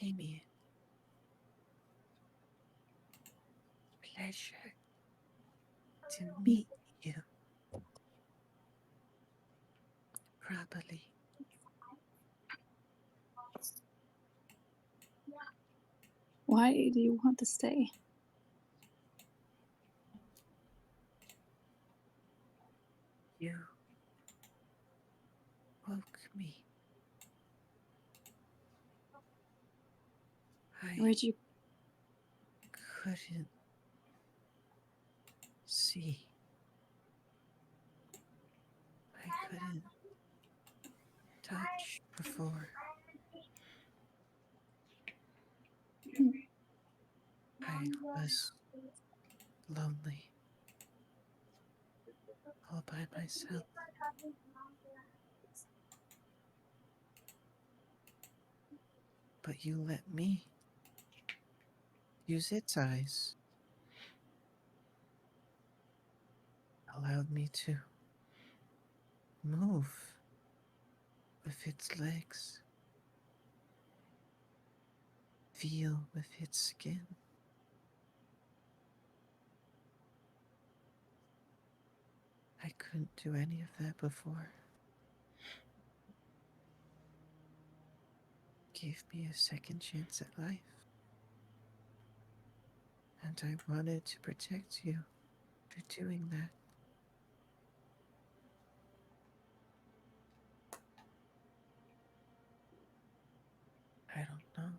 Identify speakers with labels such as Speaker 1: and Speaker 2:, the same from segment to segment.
Speaker 1: Damien. Pleasure to meet you properly.
Speaker 2: Why do you want to stay?
Speaker 1: You woke me. I
Speaker 2: Where'd you...
Speaker 1: couldn't see. I couldn't touch before. I was lonely all by myself. But you let me use its eyes, allowed me to move with its legs, feel with its skin. I couldn't do any of that before. Gave me a second chance at life. And I wanted to protect you for doing that. I don't know.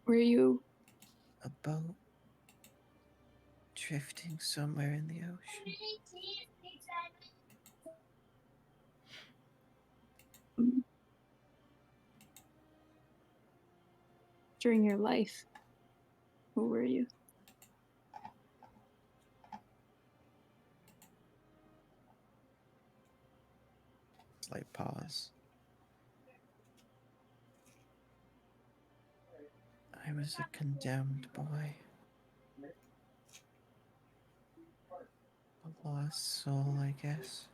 Speaker 2: Were you...
Speaker 1: A boat drifting somewhere in the ocean.
Speaker 2: during your life, who were you?
Speaker 1: Slight pause. I was a condemned boy. A lost soul, I guess.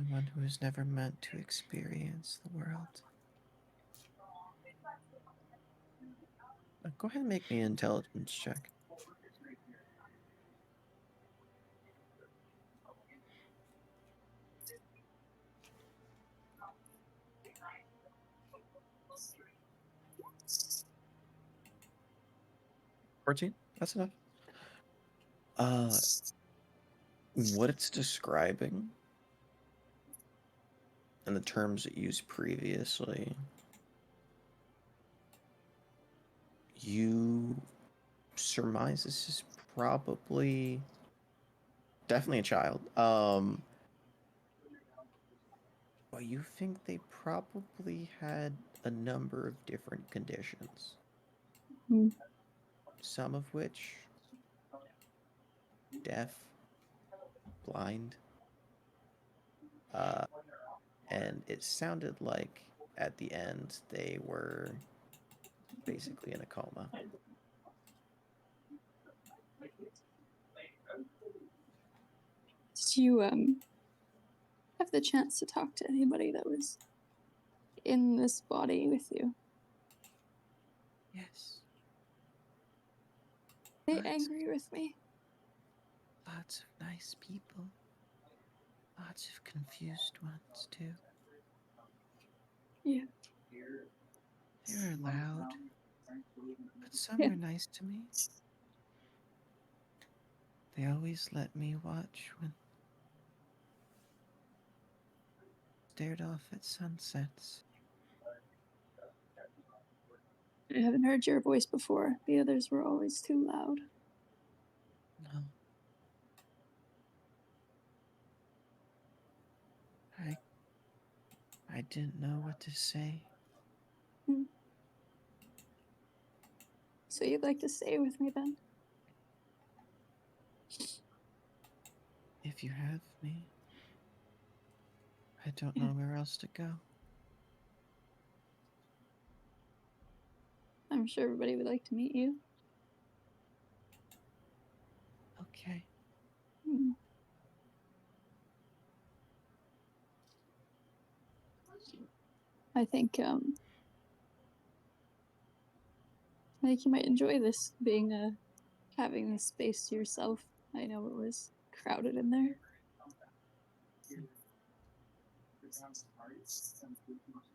Speaker 1: Someone who was never meant to experience the world. Go ahead and make me an intelligence check. 14? That's enough. What it's describing and the terms it used previously, you surmise this is probably definitely a child. But you think they probably had a number of different conditions.
Speaker 2: Hmm.
Speaker 1: Some of which deaf, blind, uh, and it sounded like at the end they were basically in a coma.
Speaker 2: Did you have the chance to talk to anybody that was in this body with you?
Speaker 1: Yes.
Speaker 2: Are they
Speaker 1: Lots,
Speaker 2: angry with me?
Speaker 1: lots of nice people. Lots of confused ones, too.
Speaker 2: Yeah.
Speaker 1: They were loud, but some
Speaker 2: Yeah.
Speaker 1: were nice to me. They always let me watch when stared off at sunsets.
Speaker 2: I haven't heard your voice before. The others were always too loud.
Speaker 1: No. I didn't know what to say.
Speaker 2: Hmm. So you'd like to stay with me then?
Speaker 1: If you have me, I don't know where else to go.
Speaker 2: I'm sure everybody would like to meet you.
Speaker 1: Okay.
Speaker 2: Hmm. I think you might enjoy this being having this space to yourself. I know it was crowded in there.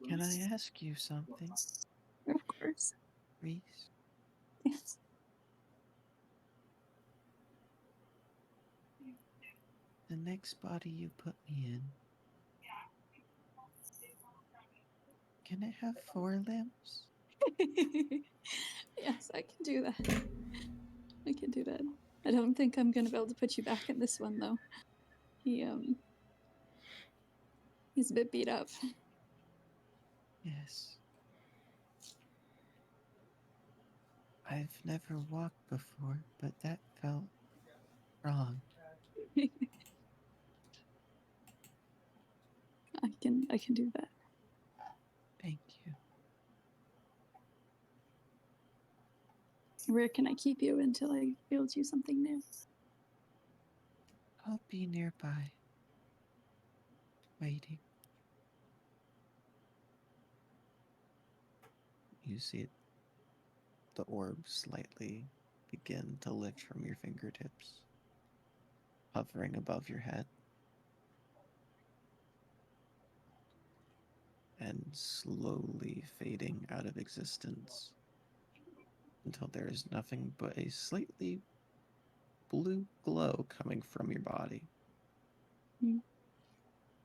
Speaker 1: Can I ask you something,
Speaker 2: Of course.
Speaker 1: Reese?
Speaker 2: Yes.
Speaker 1: The next body you put me in, can it have 4 limbs?
Speaker 2: Yes, I can do that. I can do that. I don't think I'm gonna be able to put you back in this one though. He he's a bit beat up.
Speaker 1: Yes. I've never walked before, but that felt wrong.
Speaker 2: I can do that.
Speaker 1: Thank you.
Speaker 2: Where can I keep you until I build you something new?
Speaker 1: I'll be nearby, waiting. You see the orb slightly begin to lift from your fingertips, hovering above your head, and slowly fading out of existence until there is nothing but a slightly blue glow coming from your body.
Speaker 2: Mm.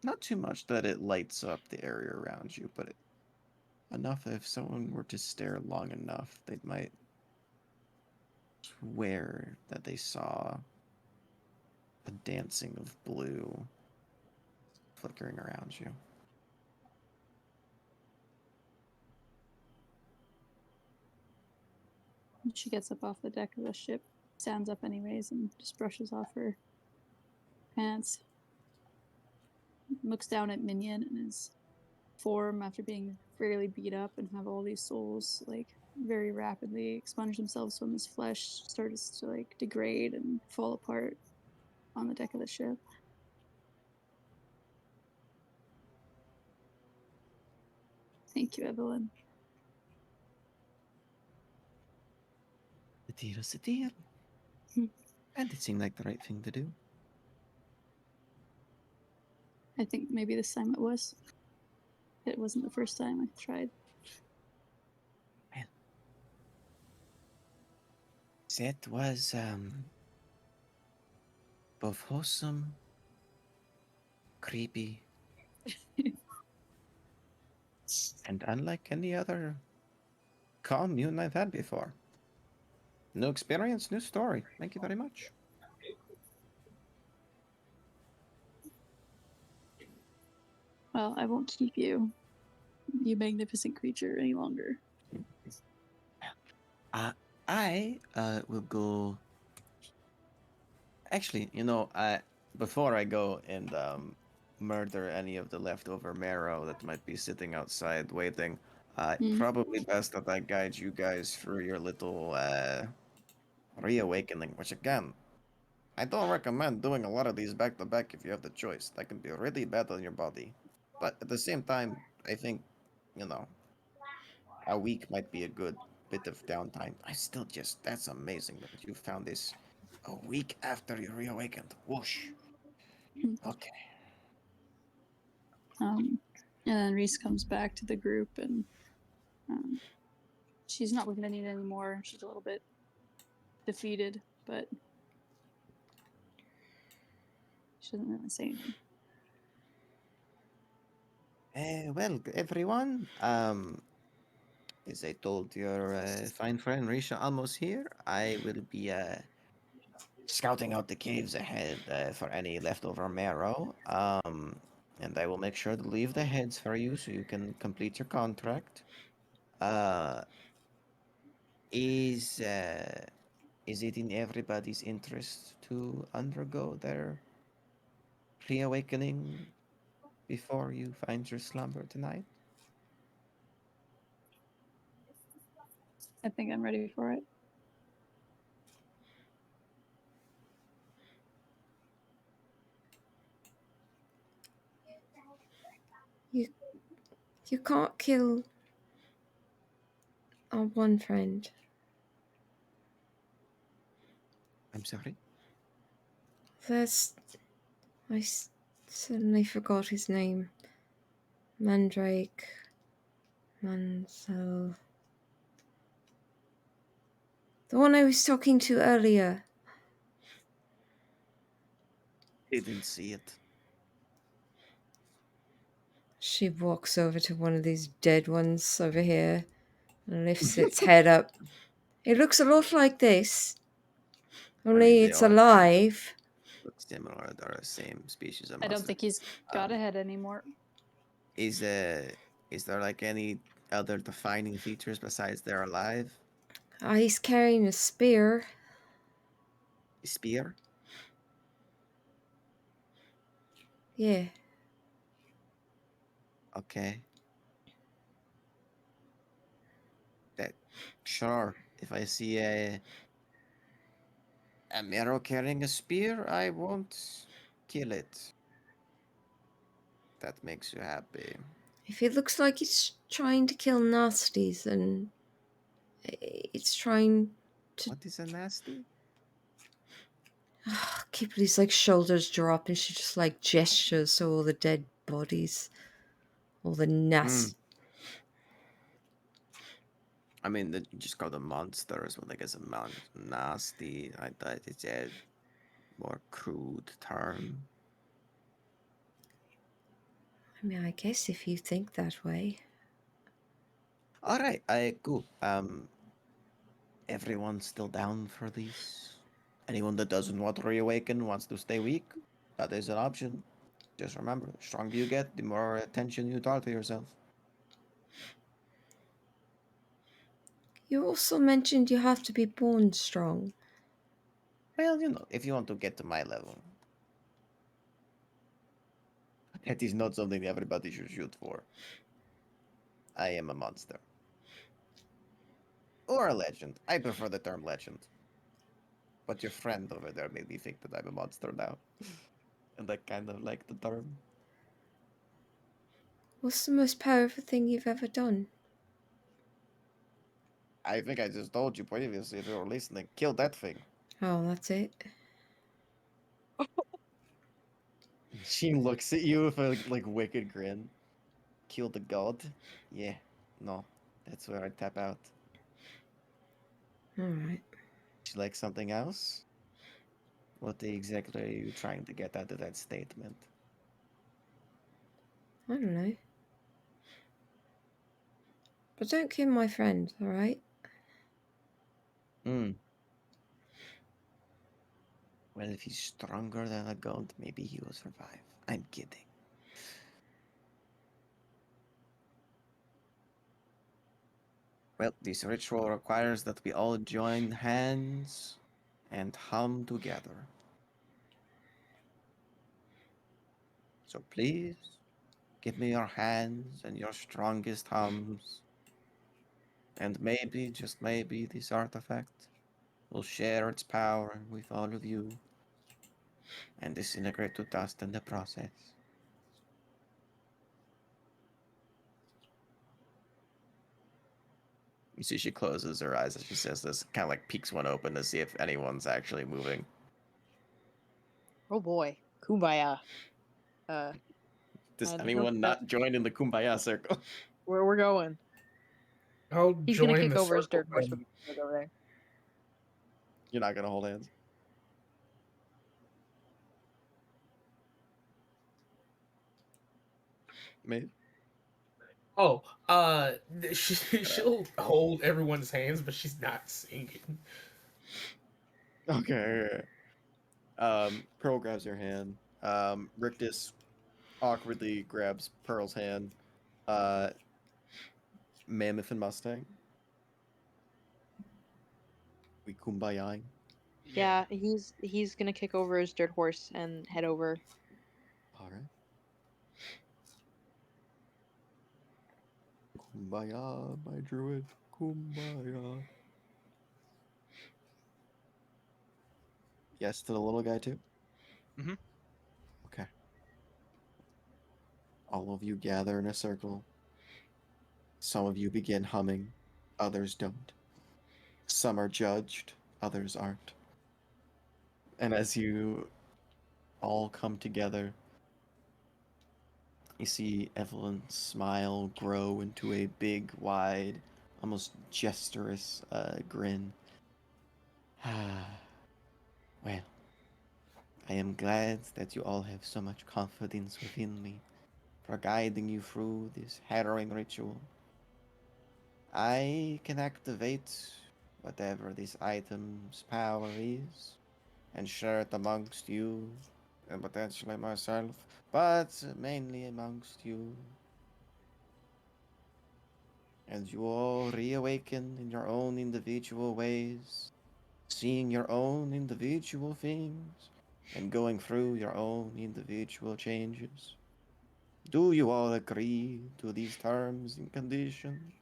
Speaker 1: Not too much that it lights up the area around you, but enough that if someone were to stare long enough, they might swear that they saw a dancing of blue flickering around you.
Speaker 2: She gets up off the deck of the ship, stands up anyways, and just brushes off her pants. Looks down at Minion and his form after being fairly beat up and have all these souls like very rapidly expunge themselves from his flesh, starts to like degrade and fall apart on the deck of the ship. Thank you, Evelyn.
Speaker 1: The deal is a deal.
Speaker 2: Hmm.
Speaker 1: And it seemed like the right thing to do.
Speaker 2: I think maybe this time it was. It wasn't the first time I tried.
Speaker 1: Man. That was both wholesome, creepy, and unlike any other commune I've had before. New experience, new story. Thank you very much.
Speaker 2: Well, I won't keep you, you magnificent creature, any longer.
Speaker 1: Uh, I will go. Actually, before I go and murder any of the leftover marrow that might be sitting outside waiting,
Speaker 2: Mm.
Speaker 1: probably best that I guide you guys through your little reawakening. Which again, I don't recommend doing a lot of these back to back if you have the choice. That can be really bad on your body. But at the same time, I think, you know, a week might be a good bit of downtime. That's amazing that you found this a week after you reawakened. Whoosh. Okay.
Speaker 2: And then Reese comes back to the group and um, she's not with Minion anymore. She's a little bit defeated, but she doesn't really say anything.
Speaker 1: Well, everyone, as I told your fine friend Risha almost here, I will be scouting out the caves ahead for any leftover marrow. And I will make sure to leave the heads for you so you can complete your contract. Uh, is uh, is it in everybody's interest to undergo their reawakening before you find your slumber tonight?
Speaker 2: I think I'm ready for it.
Speaker 3: You You can't kill our one friend.
Speaker 1: I'm sorry.
Speaker 3: There's. Suddenly forgot his name. Mandrake. Mansell. The one I was talking to earlier.
Speaker 1: Didn't see it.
Speaker 3: She walks over to one of these dead ones over here and lifts its head up. It looks a lot like this,
Speaker 1: I mean,
Speaker 3: only
Speaker 1: they
Speaker 3: it's
Speaker 1: all kind of
Speaker 3: alive.
Speaker 1: look similar. They're the same species of
Speaker 2: I don't
Speaker 1: monster.
Speaker 2: think he's got a
Speaker 1: Um,
Speaker 2: head anymore.
Speaker 1: is is there like any other defining features besides they're alive?
Speaker 3: He's carrying a spear.
Speaker 1: Spear?
Speaker 3: Yeah.
Speaker 1: Okay. That sure. If I see a mirror carrying a spear, I won't kill it. That makes you happy.
Speaker 3: If it looks like it's trying to kill nasties and it's trying to
Speaker 1: What is a nasty?
Speaker 3: Kimberly's like shoulders drop and she just like gestures to all the dead bodies. All the
Speaker 1: Hmm.
Speaker 3: nasty.
Speaker 1: I mean, you just call them monsters, but like as a nasty. I thought it's a more crude term.
Speaker 3: I mean, I guess if you think that way.
Speaker 1: All right, I cool. Everyone's still down for this. Anyone that doesn't want to reawaken wants to stay weak. That is an option. Just remember, the stronger you get, the more attention you draw to yourself.
Speaker 3: You also mentioned you have to be born strong.
Speaker 1: Well, if you want to get to my level, that is not something everybody should shoot for. I am a monster. Or a legend. I prefer the term legend. But your friend over there made me think that I'm a monster now. And I kind of like the term.
Speaker 3: What's the most powerful thing you've ever done?
Speaker 1: I think I just told you previously if you were listening. Kill that thing.
Speaker 3: Oh, that's it.
Speaker 1: She looks at you with a like wicked grin. Kill the god? Yeah, no. That's where I tap out.
Speaker 3: All right.
Speaker 1: She like something else? What exactly are you trying to get out of that statement?
Speaker 3: I don't know. But don't kill my friend, all right?
Speaker 1: Hmm. Well, if he's stronger than a god, maybe he will survive. I'm kidding. Well, this ritual requires that we all join hands and hum together. So please, give me your hands and your strongest hums, and maybe, just maybe, this artifact will share its power with all of you and disintegrate to dust in the process. You see, she closes her eyes as she says this, kind of like peeks one open to see if anyone's actually moving.
Speaker 4: Oh boy, kumbaya. Uh,
Speaker 1: Does
Speaker 4: and
Speaker 1: anyone not join in the kumbaya circle?
Speaker 4: where we're going?
Speaker 5: I'll
Speaker 4: He's gonna
Speaker 5: join
Speaker 4: kick
Speaker 5: the
Speaker 4: over his
Speaker 5: circle
Speaker 4: dirt horse
Speaker 5: then.
Speaker 4: when we go over there.
Speaker 1: You're not gonna hold hands. Maybe.
Speaker 5: Oh, she'll hold everyone's hands, but she's not singing.
Speaker 1: Okay. Pearl grabs your hand. Rictus awkwardly grabs Pearl's hand. Uh, Mammoth and Mustang. We kumbayaing.
Speaker 4: Yeah, he's gonna kick over his dirt horse and head over.
Speaker 1: All right. Kumbaya, my druid. Kumbaya. Yes to the little guy too.
Speaker 6: Mhm.
Speaker 1: Okay. All of you gather in a circle. Some of you begin humming, others don't. Some are judged, others aren't. And as you all come together, you see Evelyn's smile grow into a big, wide, almost gesturous grin. Well, I am glad that you all have so much confidence within me for guiding you through this harrowing ritual. I can activate whatever this item's power is and share it amongst you and potentially myself, but mainly amongst you. And you all reawaken in your own individual ways, seeing your own individual things and going through your own individual changes. Do you all agree to these terms and conditions?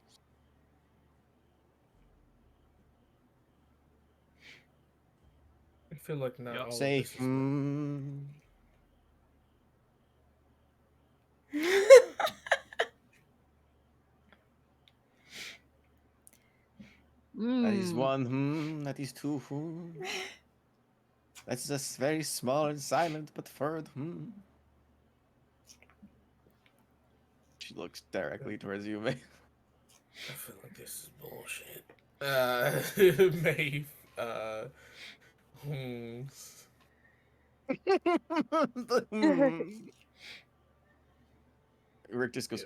Speaker 5: I feel like not
Speaker 6: Yep.
Speaker 5: all of
Speaker 1: Say,
Speaker 5: this is right.
Speaker 1: That is
Speaker 4: Mmm.
Speaker 1: one that is two That's just very small and silent but third She looks directly towards you, Maeve.
Speaker 5: I feel like this is bullshit. Maeve, hums.
Speaker 1: The Rick just goes,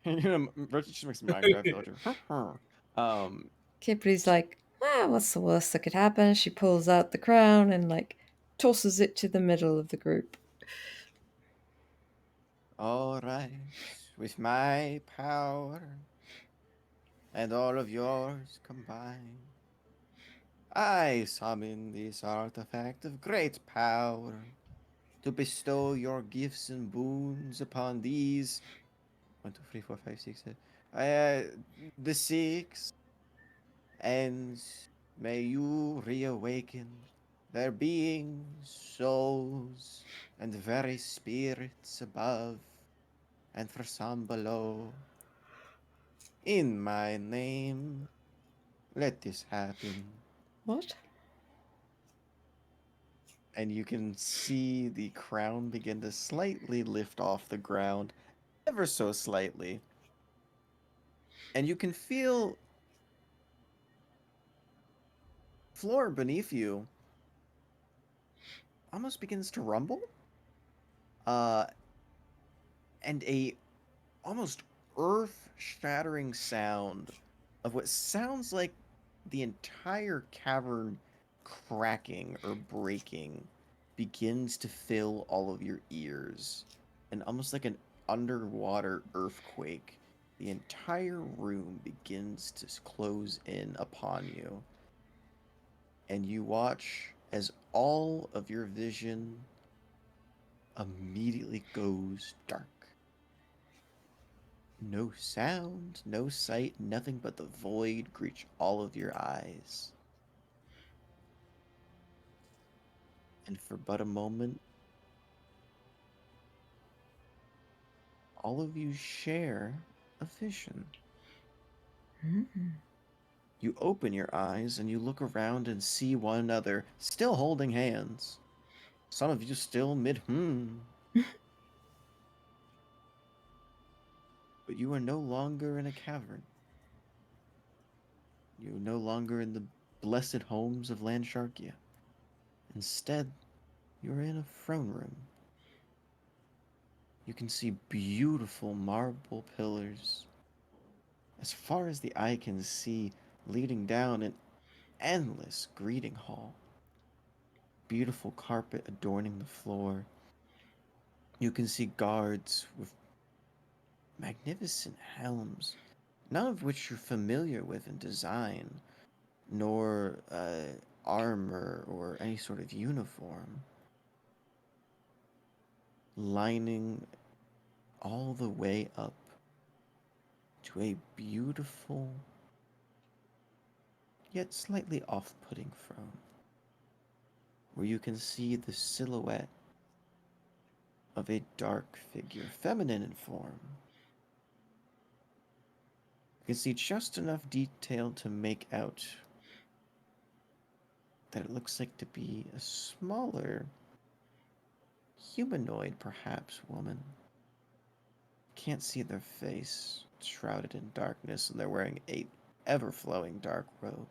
Speaker 1: You know, Rick just makes Minecraft villager.
Speaker 3: Kipley's like, ah, what's the worst that could happen? She pulls out the crown and like tosses it to the middle of the group.
Speaker 1: All right, with my power and all of yours combined, I summon this artifact of great power to bestow your gifts and boons upon these 1, 2, 3, 4, 5, 6, 7, the six, and may you reawaken their beings, souls, and very spirits above, and for some below. In my name, let this happen.
Speaker 3: What?
Speaker 1: And you can see the crown begin to slightly lift off the ground, ever so slightly. And you can feel floor beneath you almost begins to rumble. Uh, and a almost earth-shattering sound of what sounds like the entire cavern cracking or breaking begins to fill all of your ears. And almost like an underwater earthquake, the entire room begins to close in upon you. And you watch as all of your vision immediately goes dark. No sound, no sight, nothing but the void greets all of your eyes. And for but a moment, all of you share a vision.
Speaker 3: Mm.
Speaker 1: You open your eyes and you look around and see one another, still holding hands. Some of you still but you are no longer in a cavern. You are no longer in the blessed homes of Landsharkia. Instead, you're in a throne room. You can see beautiful marble pillars as far as the eye can see, leading down an endless greeting hall. Beautiful carpet adorning the floor. You can see guards with magnificent helms, none of which you're familiar with in design, nor armor or any sort of uniform, lining all the way up to a beautiful yet slightly off-putting throne, where you can see the silhouette of a dark figure, feminine in form, You can see just enough detail to make out that it looks like to be a smaller, humanoid, perhaps, woman. Can't see their face, it's shrouded in darkness, and they're wearing a ever-flowing dark robe.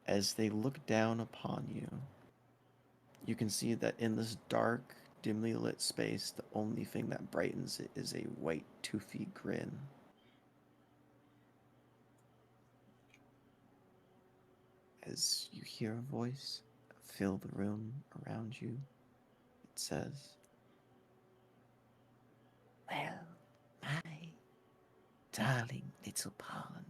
Speaker 1: As they look down upon you, you can see that in this dark, dimly lit space, the only thing that brightens it is a white, toothy grin. As you hear a voice fill the room around you, it says, "Well, my darling little pawn,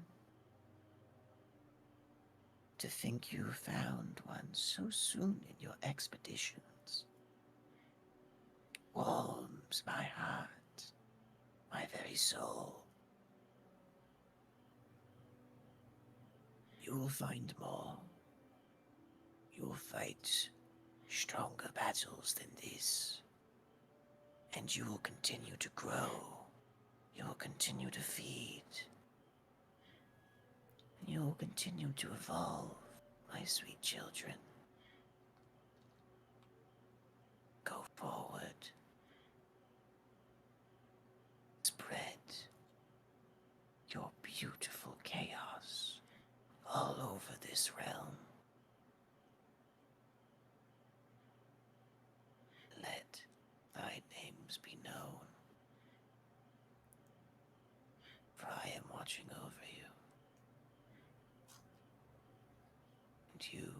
Speaker 1: to think you found one so soon in your expeditions warms my heart, my very soul. You will find more. You will fight stronger battles than this, and you will continue to grow. You will continue to feed. You will continue to evolve, my sweet children. Go forward. Spread your beautiful chaos all over this realm. Let thy names be known, for I am watching over you, and you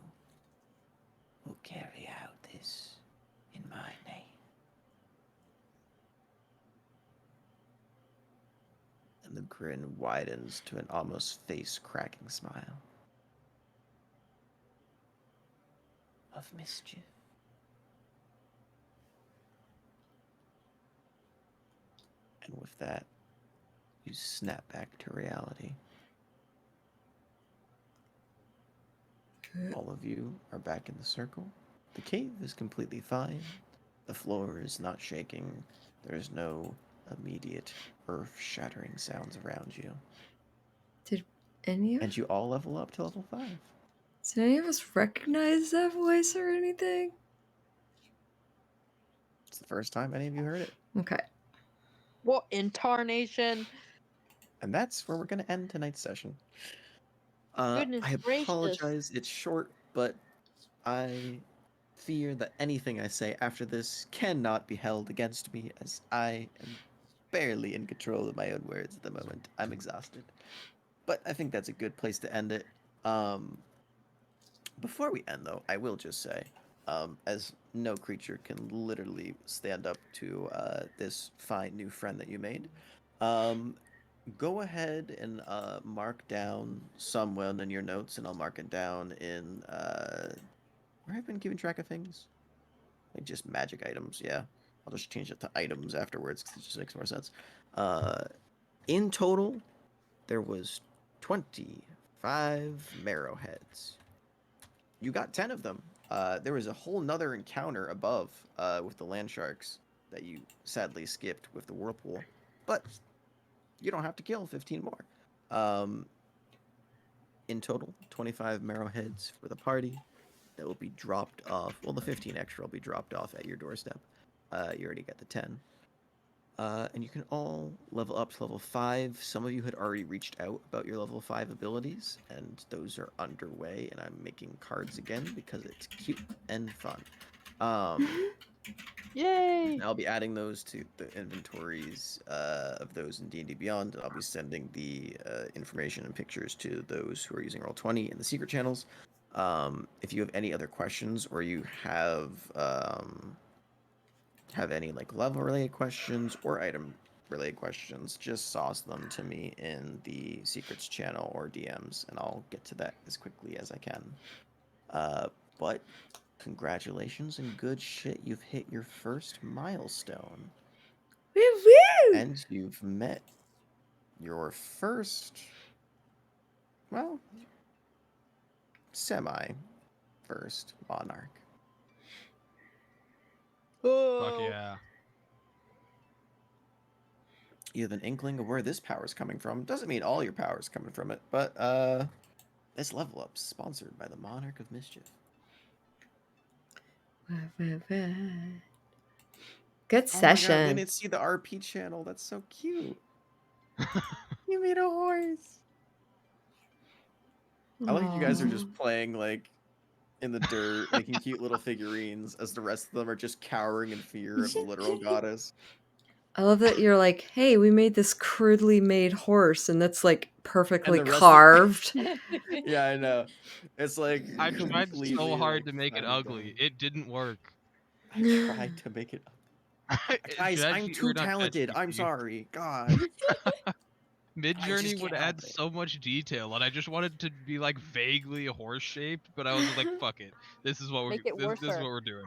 Speaker 1: will carry out this in my name." And the grin widens to an almost face-cracking smile of mischief. And with that, you snap back to reality. All of you are back in the circle. The cave is completely fine. The floor is not shaking. There's no immediate earth-shattering sounds around you.
Speaker 3: Did any of
Speaker 1: And you all level up to level 5.
Speaker 3: did any of us recognize that voice or anything?
Speaker 1: It's the first time any of you heard it.
Speaker 3: Okay.
Speaker 4: What in tarnation?
Speaker 1: And that's where we're going to end tonight's session.
Speaker 4: Goodness
Speaker 1: I
Speaker 4: gracious.
Speaker 1: apologize, it's short, but I fear that anything I say after this cannot be held against me, as I am barely in control of my own words at the moment. I'm exhausted. But I think that's a good place to end it. Before we end, though, I will just say, as no creature can literally stand up to this fine new friend that you made, um, go ahead and mark down someone in your notes, and I'll mark it down in where I've been keeping track of things. Like just magic items, yeah. I'll just change it to items afterwards because it just makes more sense. In total, there was 25 marrowheads. You got 10 of them. There was a whole nother encounter above with the land sharks that you sadly skipped with the whirlpool, but you don't have to kill 15 more. In total, 25 marrowheads for the party that will be dropped off. Well, the 15 extra will be dropped off at your doorstep. You already got the 10. And you can all level up to level 5. Some of you had already reached out about your level 5 abilities, and those are underway, and I'm making cards again because it's cute and fun.
Speaker 4: Yay!
Speaker 1: I'll be adding those to the inventories of those in D&D Beyond, and I'll be sending the information and pictures to those who are using Roll20 in the secret channels. If you have any other questions, or you have any like level related questions or item related questions, just sauce them to me in the secrets channel or DMs, and I'll get to that as quickly as I can. But congratulations and good shit, you've hit your first milestone.
Speaker 3: Woo woo!
Speaker 1: And you've met your first, well, semi first monarch.
Speaker 4: Oh.
Speaker 6: Fuck yeah.
Speaker 1: you have an inkling of where this power is coming from. Doesn't mean all your power is coming from it, but this level up sponsored by the Monarch of Mischief.
Speaker 3: Good
Speaker 1: Oh my god, we
Speaker 3: session.
Speaker 1: didn't see the RP channel. That's so cute. You made a horse. I like you guys are just playing like in the dirt, making cute little figurines, as the rest of them are just cowering in fear of the literal goddess.
Speaker 3: I love that you're like, hey, we made this crudely made horse, and that's like
Speaker 1: And
Speaker 3: perfectly
Speaker 1: the rest of
Speaker 3: carved.
Speaker 1: yeah, I know. It's like
Speaker 6: I tried so
Speaker 1: completely
Speaker 6: hard
Speaker 1: like
Speaker 6: to make it
Speaker 1: finely
Speaker 6: ugly.
Speaker 1: done.
Speaker 6: It didn't work.
Speaker 1: I tried to make it. Guys, I'm
Speaker 6: Or
Speaker 1: too
Speaker 6: not
Speaker 1: talented. I'm
Speaker 6: ChatGPT.
Speaker 1: sorry. God. I
Speaker 6: Midjourney
Speaker 1: just
Speaker 6: would
Speaker 1: can't
Speaker 6: add
Speaker 1: help it.
Speaker 6: so much detail, and I just wanted to be like vaguely horse shaped, but I was like, fuck it. This is what
Speaker 4: Make it
Speaker 6: this is
Speaker 4: worser.
Speaker 6: what we're doing.